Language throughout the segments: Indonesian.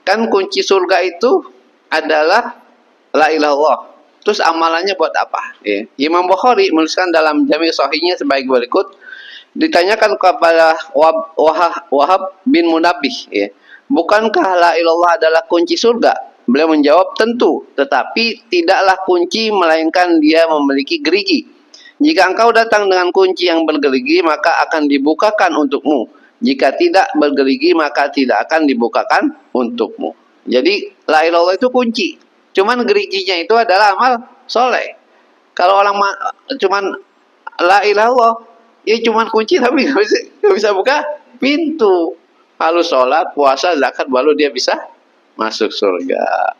Kan kunci surga itu adalah la ilaha illallah. Terus amalannya buat apa? Ya. Imam Bukhari menuliskan dalam Jami' Sahihnya sebagai berikut. Ditanyakan kepada Wahab bin Munabbih, ya, bukankah la ilallah adalah kunci surga? Beliau menjawab, tentu, tetapi tidaklah kunci melainkan dia memiliki gerigi. Jika engkau datang dengan kunci yang bergerigi, maka akan dibukakan untukmu. Jika tidak bergerigi, maka tidak akan dibukakan untukmu. Jadi la ilallah itu kunci. Cuman geriginya itu adalah amal soleh. Kalau orang cuman la ilallah, ya cuman kunci tapi nggak bisa buka pintu. Harus sholat, puasa, zakat, baru dia bisa masuk surga.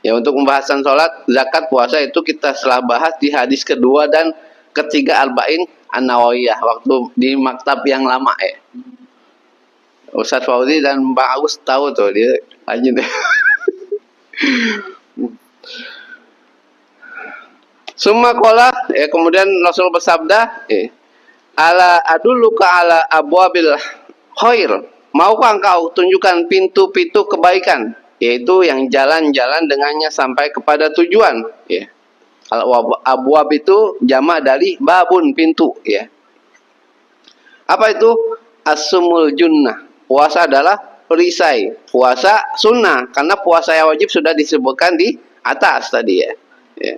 Ya, untuk pembahasan sholat, zakat, puasa itu kita telah bahas di hadis kedua dan ketiga Arba'in An-Nawawiyah waktu di maktab yang lama ya. Ustaz Fauzi dan Mbak Agus tahu tuh, dia lanjut deh. Summa qala, ya, kemudian Rasul bersabda, ala adulluka ala abwabil khair, maukah engkau tunjukkan pintu-pintu kebaikan, yaitu yang jalan-jalan dengannya sampai kepada tujuan, ya. Kalau abwab itu jamak dari babun, pintu, ya. Apa itu? As-sumul junnah. Puasa adalah perisai. Puasa sunnah, karena puasa yang wajib sudah disebutkan di atas tadi, ya. Ya.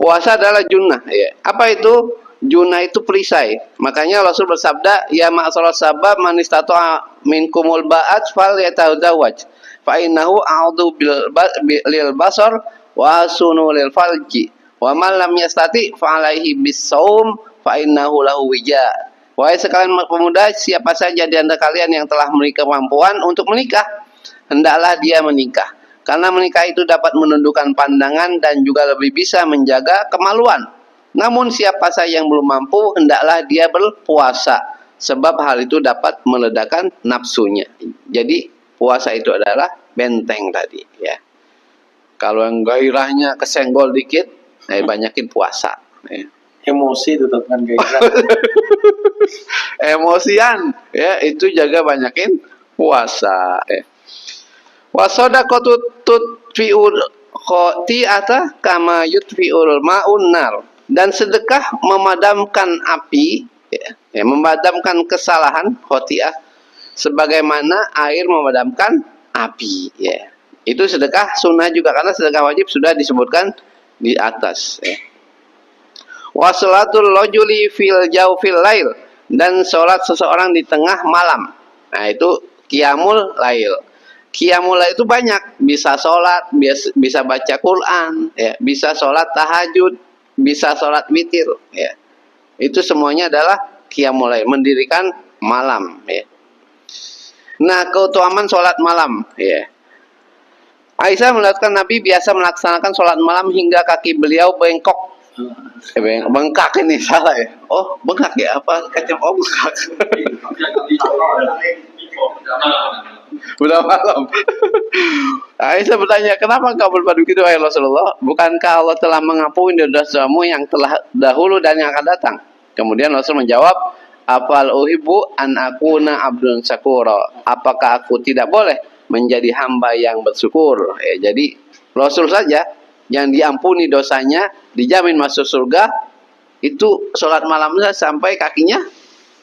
Puasa adalah junnah, ya. Apa itu? Junnah itu perisai. Makanya Rasul bersabda, ya ma'asyaral sabab man istata'a minkumul ba'at fal yatazawwaj fa innahu a'udzu lil basar wa sunu lil falji wa man lam yastati fa alaihi bis-shaum fa innahu lahu wija. Wahai sekalian pemuda, siapa saja di antara kalian yang telah memiliki kemampuan untuk menikah, hendaklah dia menikah. Karena menikah itu dapat menundukkan pandangan dan juga lebih bisa menjaga kemaluan. Namun siapa saja yang belum mampu, hendaklah dia berpuasa. Sebab hal itu dapat meledakkan nafsunya. Jadi puasa itu adalah benteng tadi, ya. Kalau yang gairahnya kesenggol dikit, banyakin puasa, ya. Emosi itu kan gairah. Emosian, ya, itu jaga banyakin puasa, ya. Wasodaqatu tutfi'ul khati'ata kama yutfi'ul ma'un nar. Dan sedekah memadamkan api, ya, memadamkan kesalahan khati'ah sebagaimana air memadamkan api, ya. Itu sedekah sunnah juga, karena sedekah wajib sudah disebutkan di atas, ya. Wasolatul rajuli fil jawfil lail, dan sholat seseorang di tengah malam. Nah, itu qiyamul lail. Qiyamul lail itu banyak, bisa sholat, bisa baca Quran, ya, bisa sholat tahajud, bisa sholat witir, ya. Itu semuanya adalah qiyamul lail, mendirikan malam, ya. Nah, keutamaan sholat malam, ya. Aisyah melihatkan Nabi biasa melaksanakan sholat malam hingga kaki beliau bengkok. Bengkak ini salah, ya. Oh, bengkak ya, apa kacang, oh bengkak. Udah malam. Aisyah bertanya, kenapa engkau berpadu gitu, wahai Rasulullah? Bukankah Allah telah mengampuni dosa-dosamu yang telah dahulu dan yang akan datang? Kemudian Rasul menjawab, apal uhibbu an akuna abdun syakura. Apakah aku tidak boleh menjadi hamba yang bersyukur? Ya, jadi Rasul saja yang diampuni dosanya, dijamin masuk surga, itu sholat malamnya sampai kakinya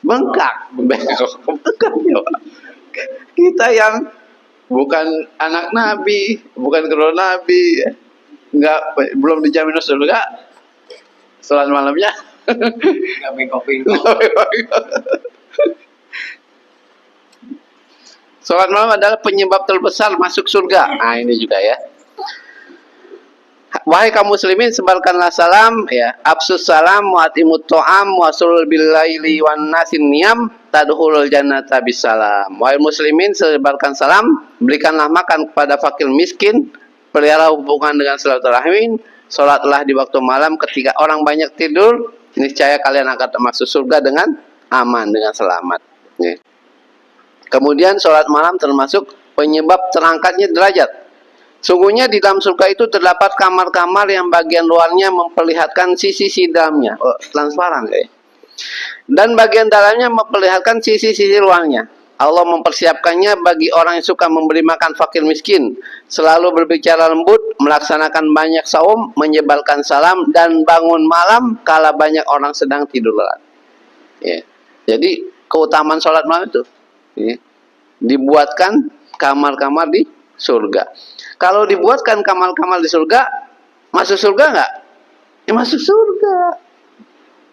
bengkak. Bengkak, ya. Kita yang bukan anak Nabi, bukan keluarga Nabi, belum dijamin surga, sholat malamnya nggak bengkok-bengkok. Sholat malam adalah penyebab terbesar masuk surga. Nah, ini juga, ya. Wahai kaum muslimin, sebarkanlah salam, ya. Absus salam wa atimut ta'am wa sulul billaili wan nasin niyam tadkhulul jannata bisalam. Wahai muslimin, sebarkan salam, berikanlah makan kepada fakir miskin, pelihara hubungan dengan silaturahim, salatlah di waktu malam ketika orang banyak tidur, niscaya kalian akan masuk surga dengan aman, dengan selamat, ya. Kemudian salat malam termasuk penyebab terangkatnya derajat. Sungguhnya di dalam surga itu terdapat kamar-kamar yang bagian luarnya memperlihatkan sisi-sisi dalamnya, transparan, ya. Dan bagian dalamnya memperlihatkan sisi-sisi luarnya. Allah mempersiapkannya bagi orang yang suka memberi makan fakir miskin, selalu berbicara lembut, melaksanakan banyak saum, menyebarkan salam, dan bangun malam kala banyak orang sedang tidur lelap. Ya. Jadi keutamaan sholat malam itu, ya, dibuatkan kamar-kamar di surga. Kalau dibuatkan kamar-kamar di surga, masuk surga nggak? Ya masuk surga.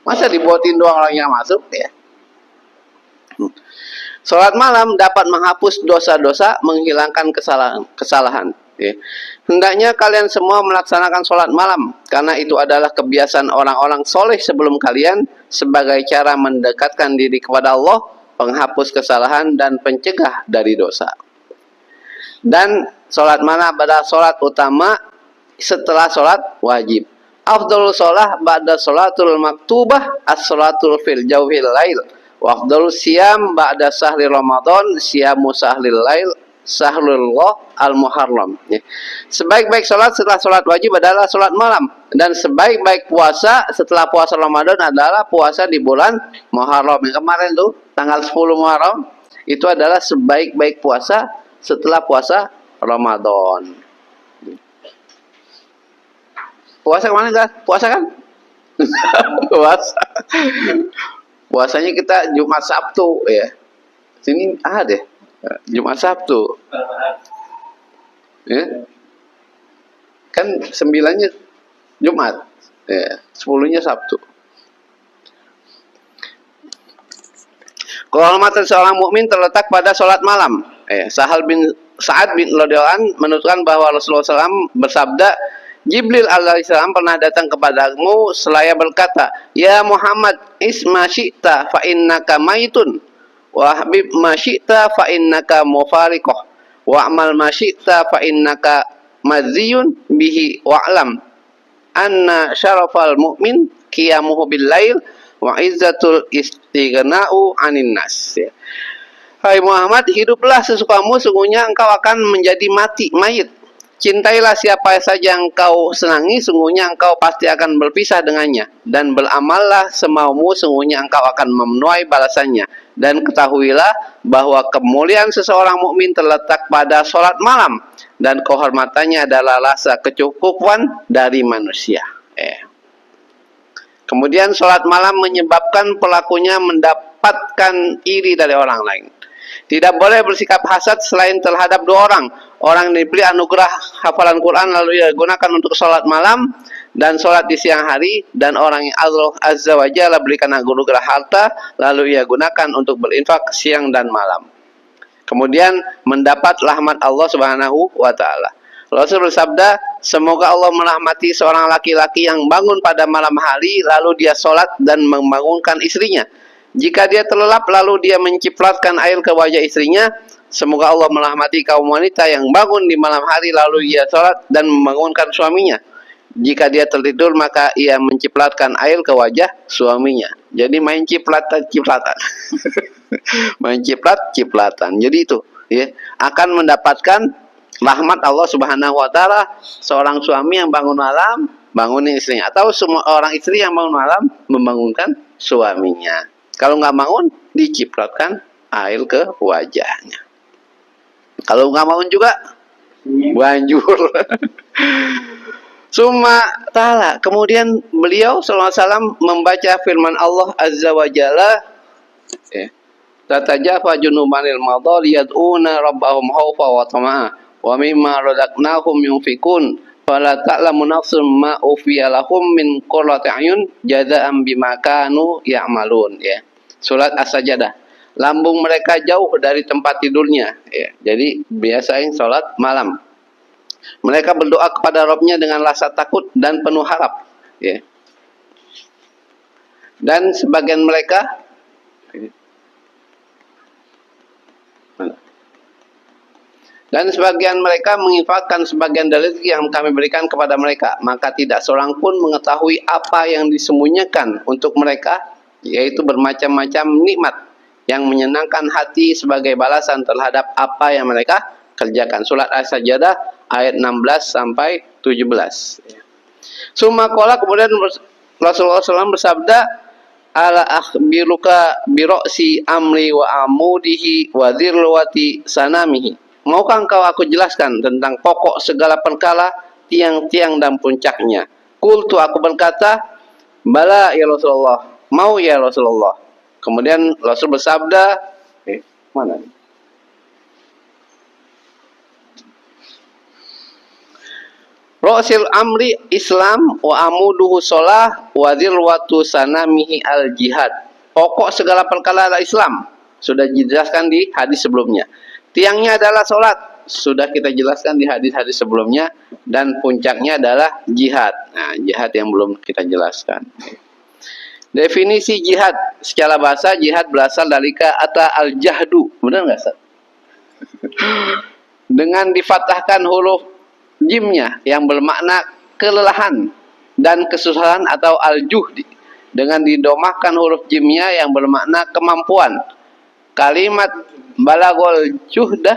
Masa dibuatin doang orang yang masuk ya? Sholat malam dapat menghapus dosa-dosa, menghilangkan kesalahan. Ya. Hendaknya kalian semua melaksanakan sholat malam, karena itu adalah kebiasaan orang-orang soleh sebelum kalian, sebagai cara mendekatkan diri kepada Allah, penghapus kesalahan, dan pencegah dari dosa. Dan sholat malam adalah sholat utama setelah sholat wajib. Afdalul sholah ba'da sholatul maktubah as-sholatul fil jawhil lail. Wa afdalus siyam ba'da sahri Ramadan siyamu sahlil lail sahlullah al-muharram. Ya. Sebaik-baik sholat setelah sholat wajib adalah sholat malam. Dan sebaik-baik puasa setelah puasa Ramadan adalah puasa di bulan Muharram. Yang kemarin tuh tanggal 10 Muharram itu adalah sebaik-baik puasa setelah puasa Ramadan. Puasa kemana guys? Puasa kan? Puasa. Puasanya kita Jumat Sabtu ya. Sini ada deh. Jumat Sabtu. Ya. Kan 9-nya Jumat. Ya, 10-nya Sabtu. Kehormatan seorang mukmin terletak pada sholat malam. Sa'ad bin radhiyallahu anhu menuturkan bahwa Rasulullah SAW bersabda, Jibril alaihissalam pernah datang kepadamu seraya berkata, Ya Muhammad, isma syi'ta fa innaka maitun, wa habib ma syi'ta fa innaka mufariqah, wa amal ma syi'ta fa innaka madziyun bihi wa'lam anna syarafal mu'min qiyamuhu bil lail wa izzatul istighna'u 'anin nas. Hai Muhammad, hiduplah sesukamu, sungguhnya engkau akan menjadi mayit. Cintailah siapa saja yang kau senangi, sungguhnya engkau pasti akan berpisah dengannya. Dan beramallah semaumu, sungguhnya engkau akan memenuhi balasannya. Dan ketahuilah bahwa kemuliaan seseorang mukmin terletak pada sholat malam. Dan kehormatannya adalah rasa kecukupan dari manusia. Kemudian sholat malam menyebabkan pelakunya mendapatkan iri dari orang lain. Tidak boleh bersikap hasad selain terhadap dua orang. Orang yang diberi anugerah hafalan Quran lalu ia gunakan untuk sholat malam dan sholat di siang hari. Dan orang yang Allah Azza wa Jalla berikan anugerah harta lalu ia gunakan untuk berinfak siang dan malam. Kemudian mendapat rahmat Allah Subhanahu wa Ta'ala. Rasul bersabda, semoga Allah merahmati seorang laki-laki yang bangun pada malam hari lalu dia sholat dan membangunkan istrinya. Jika dia terlelap lalu dia mencipratkan air ke wajah istrinya, semoga Allah merahmati kaum wanita yang bangun di malam hari lalu ia sholat dan membangunkan suaminya. Jika dia tertidur maka ia mencipratkan air ke wajah suaminya. Jadi main cipratan. Main cipratan. Jadi itu ya, akan mendapatkan rahmat Allah Subhanahu wa Ta'ala. Seorang suami yang bangun malam bangunin istrinya, atau semua orang istri yang bangun malam membangunkan suaminya. Kalau nggak bangun, dicipratkan air ke wajahnya. Kalau nggak bangun juga, banjur. Summa ta'ala. Kemudian beliau SAW membaca firman Allah Azza wa Jalla. Tatajafa junubanil madal yad'una rabbahum khawfa wa tama'a wa mimma razaqnahum yunfikun. Fala ta'lamu nafsun ma ufiya lahum min qurrati a'yun jazaa'an bima kanu ya'malun. Ya. Surat As-Sajdah. Lambung mereka jauh dari tempat tidurnya. Ya. Jadi biasain sholat malam. Mereka berdoa kepada Rabb-nya dengan rasa takut dan penuh harap. Ya. Dan sebagian mereka menginfakkan sebagian dari rezeki yang kami berikan kepada mereka. Maka tidak seorang pun mengetahui apa yang disembunyikan untuk mereka, yaitu bermacam-macam nikmat yang menyenangkan hati sebagai balasan terhadap apa yang mereka kerjakan. Surat As-Sajdah ayat 16 sampai 17. Summa qala, kemudian Rasulullah SAW bersabda, ala akhbiruka bira'si amri wa amudihi wa dhirwati sanamihi. Maukah engkau aku jelaskan tentang pokok segala perkara, tiang-tiang dan puncaknya? Qultu, aku berkata, bala ya Rasulullah, mau ya Rasulullah. Kemudian Rasul bersabda, mana? Ra'sil amri Islam wa amuduhu sholah wa dhirwatu sanamihi al jihad. Pokok segala perkara adalah Islam. Sudah dijelaskan di hadis sebelumnya. Tiangnya adalah sholat. Sudah kita jelaskan di hadis-hadis sebelumnya. Dan puncaknya adalah jihad. Nah, jihad yang belum kita jelaskan. Definisi jihad. Secara bahasa, jihad berasal dari kata al-jahdu. Benar nggak, Ustaz? Dengan difathahkan huruf jimnya yang bermakna kelelahan dan kesusahan atau al-juhdi, dengan didomahkan huruf jimnya yang bermakna kemampuan. Kalimat balagol juhdah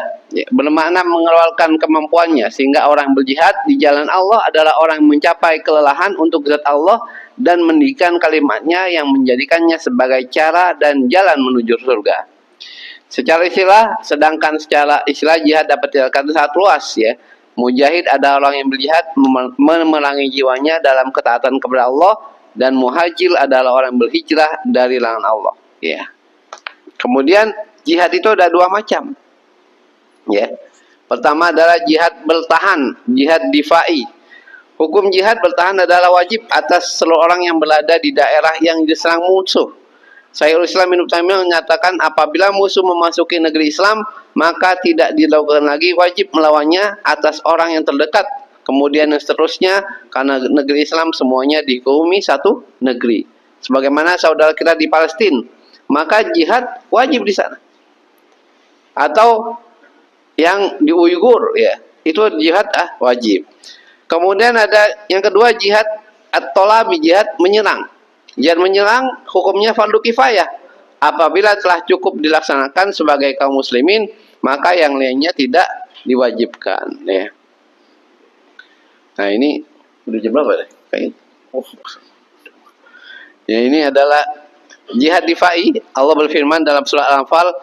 bermakna mengeluarkan kemampuannya, sehingga orang berjihad di jalan Allah adalah orang yang mencapai kelelahan untuk zat Allah dan mendikan kalimatnya yang menjadikannya sebagai cara dan jalan menuju surga. Secara istilah, sedangkan secara istilah jihad dapat diartikan sangat luas ya. Mujahid adalah orang yang berjihad memerangi jiwanya dalam ketaatan kepada Allah, dan muhajir adalah orang yang berhijrah dari larangan Allah. Ya. Kemudian jihad itu ada dua macam. Ya. Pertama adalah jihad bertahan, jihad difai. Hukum jihad bertahan adalah wajib atas seluruh orang yang berada di daerah yang diserang musuh. Syekhul Islam Ibnu Taimiyah menyatakan apabila musuh memasuki negeri Islam, maka tidak dilakukan lagi wajib melawannya atas orang yang terdekat. Kemudian yang seterusnya, karena negeri Islam semuanya dihukumi satu negeri. Sebagaimana saudara kita di Palestina, maka jihad wajib di sana. Atau yang di Uighur ya, itu jihad wajib. Kemudian ada yang kedua, jihad at-talabi, jihad menyerang. Jihad menyerang hukumnya fardu kifayah. Apabila telah cukup dilaksanakan sebagai kaum muslimin, maka yang lainnya tidak diwajibkan. Ya. Nah ini udah jam berapa deh? Ya, ini adalah jihad difai. Allah berfirman dalam surah Al-Anfal,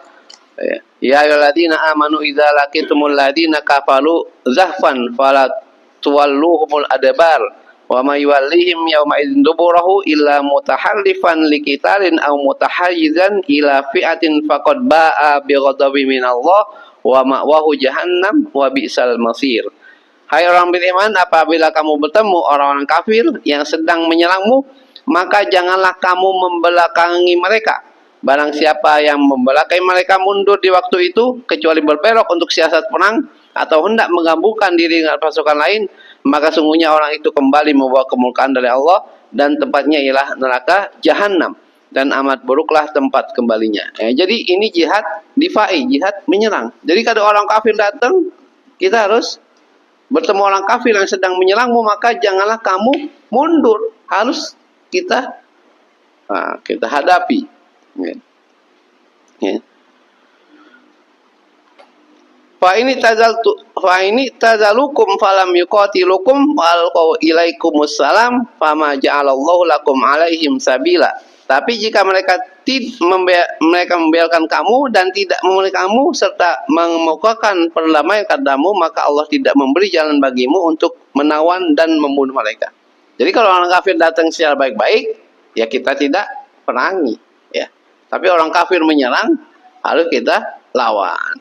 ya ayyuhalladzina amanu idza laqitumul ladzina kafaru zahfan fala tuwalluhumul adbar. Wa may yuwallihim yawma idzin duburahu illa mutahallifan liqitalin aw mutahayyizan ila fi'atin faqad ba'a bi ghadabin minallah wa ma'wahu jahannam wa bi'sal masir. Hai orang beriman, apabila kamu bertemu orang-orang kafir yang sedang menyerangmu, maka janganlah kamu membelakangi mereka. Barang siapa yang membelakangi mereka mundur di waktu itu, kecuali berbelok untuk siasat perang atau hendak menggabungkan diri dengan pasukan lain, maka sungguhnya orang itu kembali membawa kemurkaan dari Allah, dan tempatnya ialah neraka jahanam, dan amat buruklah tempat kembalinya. Jadi ini jihad difai, jihad menyerang. Jadi kalau orang kafir datang, kita harus bertemu orang kafir yang sedang menyerangmu, maka janganlah kamu mundur, harus kita hadapi. Fa ini tazalukum falam yuqatilukum walqau ilaikumus salam fama ja'alallahu lakum alaihim sabila. Tapi jika mereka membiarkan kamu dan tidak memulai kamu serta mengemukakan perdamaian kepadamu, maka Allah tidak memberi jalan bagimu untuk menawan dan membunuh mereka. Jadi kalau orang kafir datang secara baik-baik, ya kita tidak perangi, ya. Tapi orang kafir menyerang, harus kita lawan.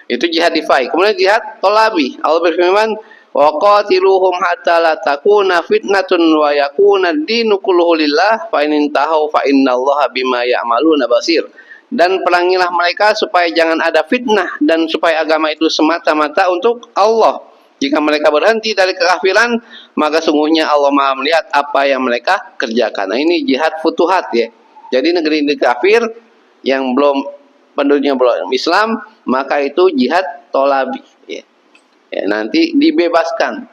Itu jihad difai. Kemudian jihad tolabi. Allah berfirman, wa qatiluhum hatta la takuna fitnatun wa yakuna ad-dinu kulluhu lillah fa in tahu fa innallaha bima ya'maluna basir. Dan perangilah mereka supaya jangan ada fitnah dan supaya agama itu semata-mata untuk Allah. Jika mereka berhenti dari kekafiran, maka sungguhnya Allah Maha melihat apa yang mereka kerjakan. Nah, ini jihad futuhat ya. Jadi negeri-negeri kafir yang penduduknya belum Islam, maka itu jihad tolabi. Ya. Nanti dibebaskan.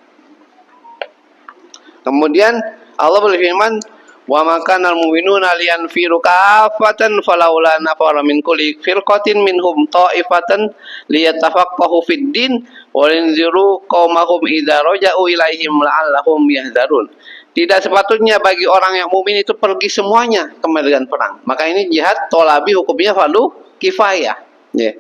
Kemudian Allah berfirman, wa makanal mu'minuna liyanfiru kafatan falaula nafara min kulli firqatin minhum ta'ifatan liyatafaqahu fid din wa linziru qaumahum idza raja'u ilaihim la'allahum yahzarun. Tidak sepatutnya bagi orang yang mukmin itu pergi semuanya ke medan perang. Maka ini jihad tolabi hukumnya fardu kifayah. Ya.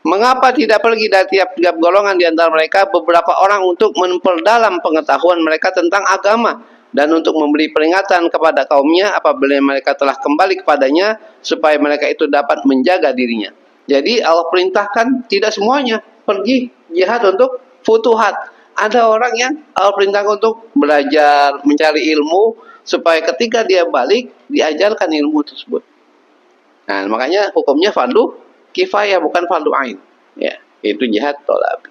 Mengapa tidak pergi dari tiap-tiap golongan di antara mereka beberapa orang untuk memperdalam pengetahuan mereka tentang agama dan untuk memberi peringatan kepada kaumnya apabila mereka telah kembali kepadanya supaya mereka itu dapat menjaga dirinya. Jadi Allah perintahkan tidak semuanya pergi jihad untuk futuhat. Ada orang yang Allah perintahkan untuk belajar, mencari ilmu supaya ketika dia balik diajarkan ilmu tersebut. Nah, makanya hukumnya fardu kifayah bukan fardu ain. Ya, itu jihad tolab.